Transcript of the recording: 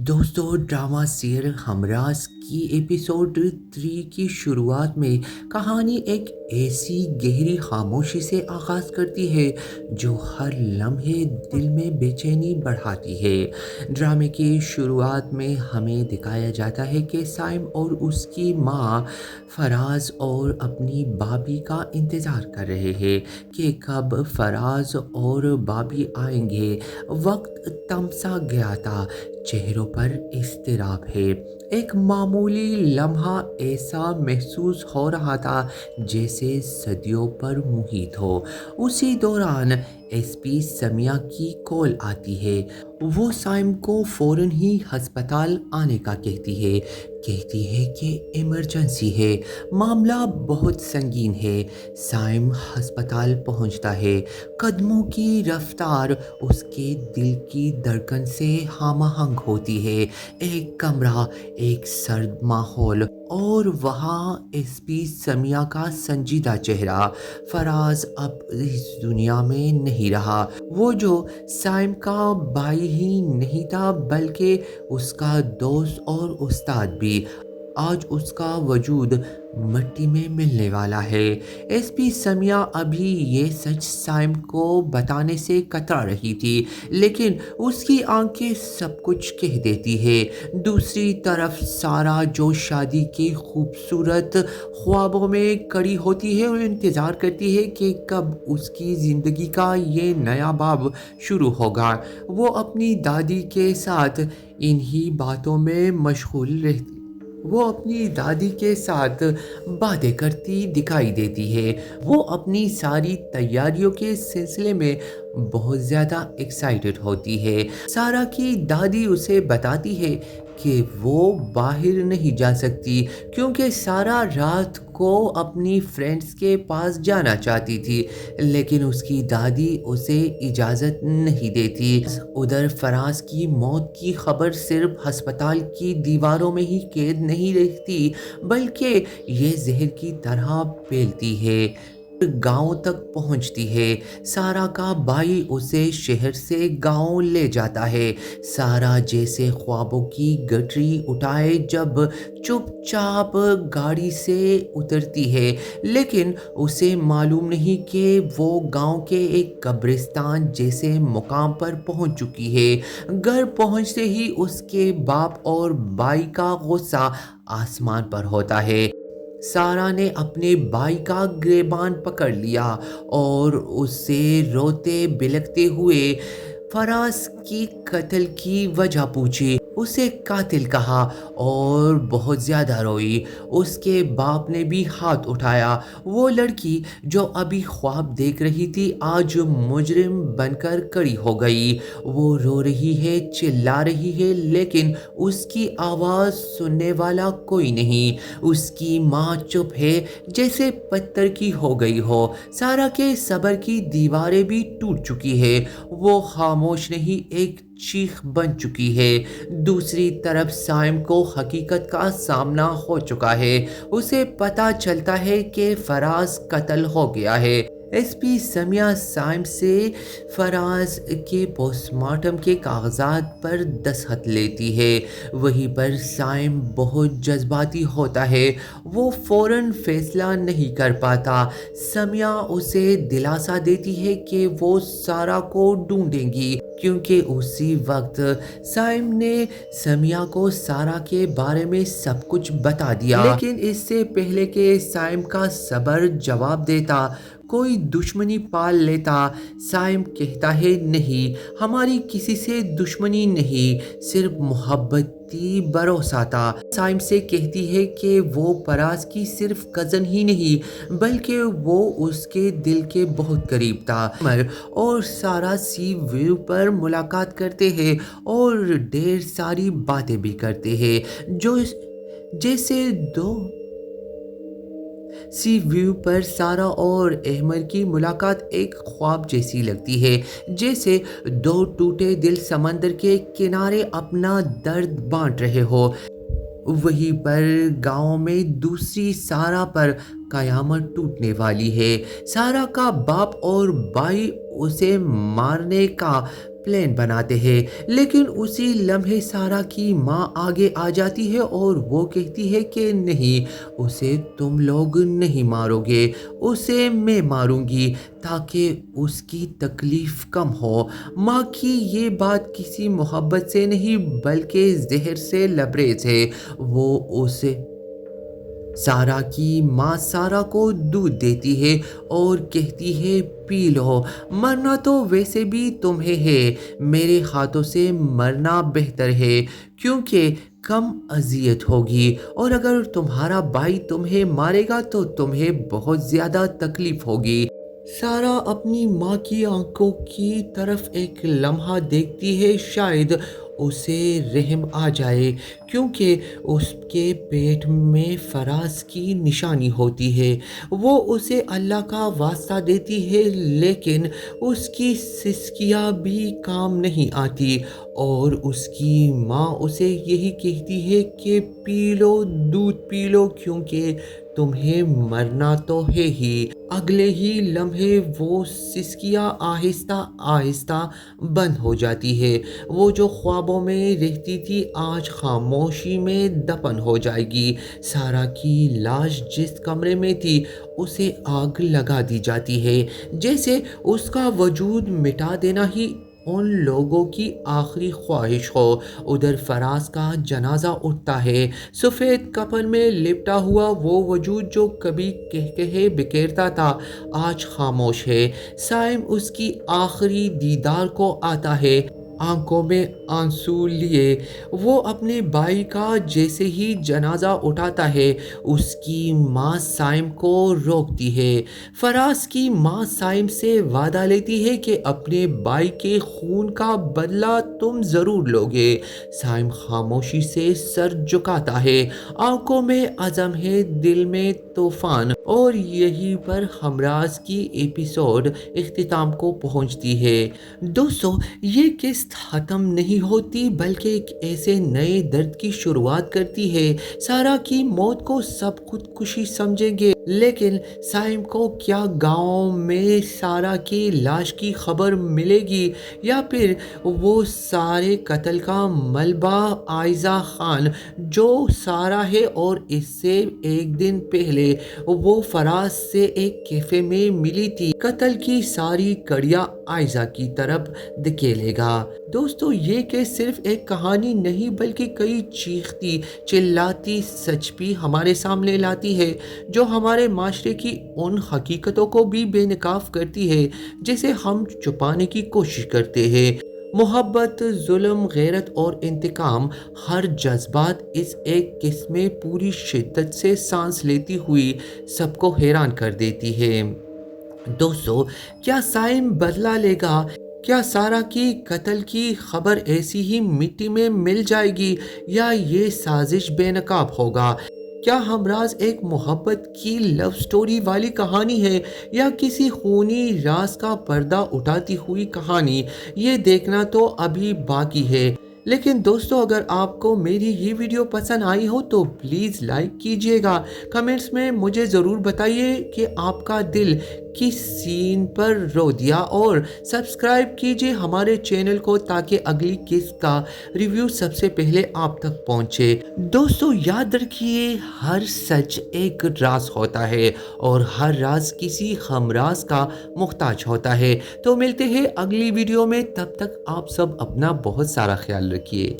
دوستو ڈرامہ سیر ہمراز کی ایپیسوڈ 3 کی شروعات میں کہانی ایک ایسی گہری خاموشی سے آغاز کرتی ہے جو ہر لمحے دل میں بے چینی بڑھاتی ہے۔ ڈرامے کی شروعات میں ہمیں دکھایا جاتا ہے کہ سائم اور اس کی ماں فراز اور اپنی بابی کا انتظار کر رہے ہیں کہ کب فراز اور بابی آئیں گے۔ وقت تم سا گیا تھا، چہروں پر اضطراب ہے۔ ایک معمولی لمحہ ایسا محسوس ہو رہا تھا جیسے صدیوں پر محیط ہو۔ اسی دوران ایس پی سمیہ کی کال آتی ہے۔ وہ سائم کو فوراً ہی ہسپتال آنے کا کہتی ہے کہ ایمرجنسی ہے، معاملہ بہت سنگین ہے۔ سائم ہسپتال پہنچتا ہے، قدموں کی رفتار اس کے دل کی دھڑکن سے ہم آہنگ ہوتی ہے۔ ایک کمرہ، ایک سرد ماحول اور وہاں ایس پی سمیہ کا سنجیدہ چہرہ۔ فراز اب اس دنیا میں نہیں رہا، وہ جو سائم کا بھائی ہی نہیں تھا بلکہ اس کا دوست اور استاد بھی۔ آج اس کا وجود مٹی میں ملنے والا ہے۔ ایس پی سمیہ ابھی یہ سچ سائم کو بتانے سے کترا رہی تھی، لیکن اس کی آنکھیں سب کچھ کہہ دیتی ہے۔ دوسری طرف سارا جو شادی کے خوبصورت خوابوں میں کڑی ہوتی ہے اور انتظار کرتی ہے کہ کب اس کی زندگی کا یہ نیا باب شروع ہوگا، وہ اپنی دادی کے ساتھ انہی باتوں میں مشغول رہتی۔ وہ اپنی دادی کے ساتھ باتیں کرتی دکھائی دیتی ہے۔ وہ اپنی ساری تیاریوں کے سلسلے میں بہت زیادہ ایکسائٹڈ ہوتی ہے۔ سارا کی دادی اسے بتاتی ہے کہ وہ باہر نہیں جا سکتی کیونکہ سارا رات کو اپنی فرینڈز کے پاس جانا چاہتی تھی، لیکن اس کی دادی اسے اجازت نہیں دیتی۔ ادھر فراز کی موت کی خبر صرف ہسپتال کی دیواروں میں ہی قید نہیں رہتی بلکہ یہ زہر کی طرح پھیلتی ہے، گاؤں تک پہنچتی ہے۔ سارا کا بھائی اسے شہر سے گاؤں لے جاتا ہے۔ سارا جیسے خوابوں کی گٹری اٹھائے جب چپ چاپ گاڑی سے اترتی ہے، لیکن اسے معلوم نہیں کہ وہ گاؤں کے ایک قبرستان جیسے مقام پر پہنچ چکی ہے۔ گھر پہنچتے ہی اس کے باپ اور بھائی کا غصہ آسمان پر ہوتا ہے۔ سارا نے اپنے بھائی کا گریبان پکڑ لیا اور اس سے روتے بلکتے ہوئے فراز کی قتل کی وجہ پوچھی۔ اسے قاتل کہا اور بہت زیادہ روئی۔ اس کے باپ نے بھی ہاتھ اٹھایا۔ وہ لڑکی جو ابھی خواب دیکھ رہی تھی آج مجرم بن کر کھڑی ہو گئی۔ وہ رو رہی ہے، چلا رہی ہے، لیکن اس کی آواز سننے والا کوئی نہیں۔ اس کی ماں چپ ہے، جیسے پتھر کی ہو گئی ہو۔ سارا کے صبر کی دیواریں بھی ٹوٹ چکی ہے، وہ خاموش نہیں، ایک چیخ بن چکی ہے۔ دوسری طرف سائم کو حقیقت کا سامنا ہو چکا ہے۔ اسے پتہ چلتا ہے کہ فراز قتل ہو گیا ہے۔ ایس پی سمیہ سائم سے فراز کے پوسٹ مارٹم کے کاغذات پر دستخط لیتی ہے۔ وہیں پر سائم بہت جذباتی ہوتا ہے، وہ فوراً فیصلہ نہیں کر پاتا۔ سمیہ اسے دلاسا دیتی ہے کہ وہ سارا کو ڈھونڈیں گی کیونکہ اسی وقت سائم نے سمیہ کو سارا کے بارے میں سب کچھ بتا دیا۔ لیکن اس سے پہلے کہ سائم کا صبر جواب دیتا، کوئی دشمنی پال لیتا۔ سائم کہتا ہے نہیں، ہماری کسی سے دشمنی نہیں، صرف محبتی بھروسہ تھا۔ سائم سے کہتی ہے کہ وہ فراز کی صرف کزن ہی نہیں بلکہ وہ اس کے دل کے بہت قریب تھا۔ عمر اور سارا سی ویو پر ملاقات کرتے ہیں اور ڈھیر ساری باتیں بھی کرتے ہیں، جیسے دو سی ویو پر سارا اور احمر کی ملاقات ایک خواب جیسی لگتی ہے، جیسے دو ٹوٹے دل سمندر کے کنارے اپنا درد بانٹ رہے ہو۔ وہیں پر گاؤں میں دوسری سارا پر قیامت ٹوٹنے والی ہے۔ سارا کا باپ اور بھائی اسے مارنے کا پلان بناتے ہیں، لیکن اسی لمحے سارا کی ماں آگے آ جاتی ہے اور وہ کہتی ہے کہ نہیں، اسے تم لوگ نہیں مارو گے، اسے میں ماروں گی تاکہ اس کی تکلیف کم ہو۔ ماں کی یہ بات کسی محبت سے نہیں بلکہ زہر سے لبریز ہے۔ وہ اسے سارا کی ماں سارا کو دودھ دیتی ہے اور کہتی ہے پی لو، مرنا تو ویسے بھی تمہیں ہے، میرے ہاتھوں سے مرنا بہتر ہے کیونکہ کم اذیت ہوگی، اور اگر تمہارا بھائی تمہیں مارے گا تو تمہیں بہت زیادہ تکلیف ہوگی۔ سارا اپنی ماں کی آنکھوں کی طرف ایک لمحہ دیکھتی ہے، شاید اسے رحم آ جائے کیونکہ اس کے پیٹ میں فراز کی نشانی ہوتی ہے۔ وہ اسے اللہ کا واسطہ دیتی ہے لیکن اس کی سسکیاں بھی کام نہیں آتی، اور اس کی ماں اسے یہی کہتی ہے کہ پی لو، دودھ پی لو کیونکہ تمہیں مرنا تو ہے ہی۔ اگلے ہی لمحے وہ سسکیاں آہستہ آہستہ بند ہو جاتی ہے۔ وہ جو خوابوں میں رہتی تھی آج خاموشی میں دفن ہو جائے گی۔ سارا کی لاش جس کمرے میں تھی اسے آگ لگا دی جاتی ہے، جیسے اس کا وجود مٹا دینا ہی ان لوگوں کی آخری خواہش ہو۔ ادھر فراز کا جنازہ اٹھتا ہے، سفید کفن میں لپٹا ہوا وہ وجود جو کبھی کہے بکھیرتا تھا آج خاموش ہے۔ سائم اس کی آخری دیدار کو آتا ہے، آنکھوں میں آنسو لیے۔ وہ اپنے بھائی کا جیسے ہی جنازہ اٹھاتا ہے اس کی ماں سائم کو روکتی ہے۔ فراز کی ماں سائم سے وعدہ لیتی ہے کہ اپنے بھائی کے خون کا بدلہ تم ضرور لوگے۔ سائم خاموشی سے سر جھکاتا ہے، آنکھوں میں عزم ہے، دل میں طوفان، اور یہیں پر ہمراز کی ایپیسوڈ اختتام کو پہنچتی ہے۔ دوستو، یہ قسط ختم نہیں ہوتی بلکہ ایک ایسے نئے درد کی شروعات کرتی ہے۔ سارا کی موت کو سب خودکشی سمجھیں گے، لیکن سائم کو کیا گاؤں میں سارا کی لاش کی خبر ملے گی، یا پھر وہ سارے قتل کا ملبہ عائزہ خان جو سارا ہے، اور اس سے ایک دن پہلے وہ فراز سے ایک کیفے میں ملی تھی، قتل کی ساری کڑیاں عائزہ کی طرف دھکیلے گا۔ دوستو، یہ کیس صرف ایک کہانی نہیں بلکہ کئی چیختی چلاتی سچ بھی ہمارے سامنے لاتی ہے، جو ہمارے معاشرے کی ان حقیقتوں کو بھی بے نقاب کرتی ہے جسے ہم چھپانے کی کوشش کرتے ہیں۔ محبت، ظلم، غیرت اور انتقام، ہر جذبات اس ایک قسم میں پوری شدت سے سانس لیتی ہوئی سب کو حیران کر دیتی ہے۔ دوستو، کیا سائم بدلہ لے گا؟ کیا سارا کی قتل کی خبر ایسی ہی مٹی میں مل جائے گی، یا یہ سازش بے نقاب ہوگا؟ کیا ہمراز ایک محبت کی لو سٹوری والی کہانی ہے، یا کسی خونی راز کا پردہ اٹھاتی ہوئی کہانی؟ یہ دیکھنا تو ابھی باقی ہے۔ لیکن دوستو، اگر آپ کو میری یہ ویڈیو پسند آئی ہو تو پلیز لائک کیجئے گا، کمنٹس میں مجھے ضرور بتائیے کہ آپ کا دل کس سین پر رو دیا، اور سبسکرائب کیجئے ہمارے چینل کو تاکہ اگلی قسط کا ریویو سب سے پہلے آپ تک پہنچے۔ دوستو، یاد رکھیے، ہر سچ ایک راز ہوتا ہے اور ہر راز کسی ہمراز کا محتاج ہوتا ہے۔ تو ملتے ہیں اگلی ویڈیو میں، تب تک آپ سب اپنا بہت سارا خیال رکھیے۔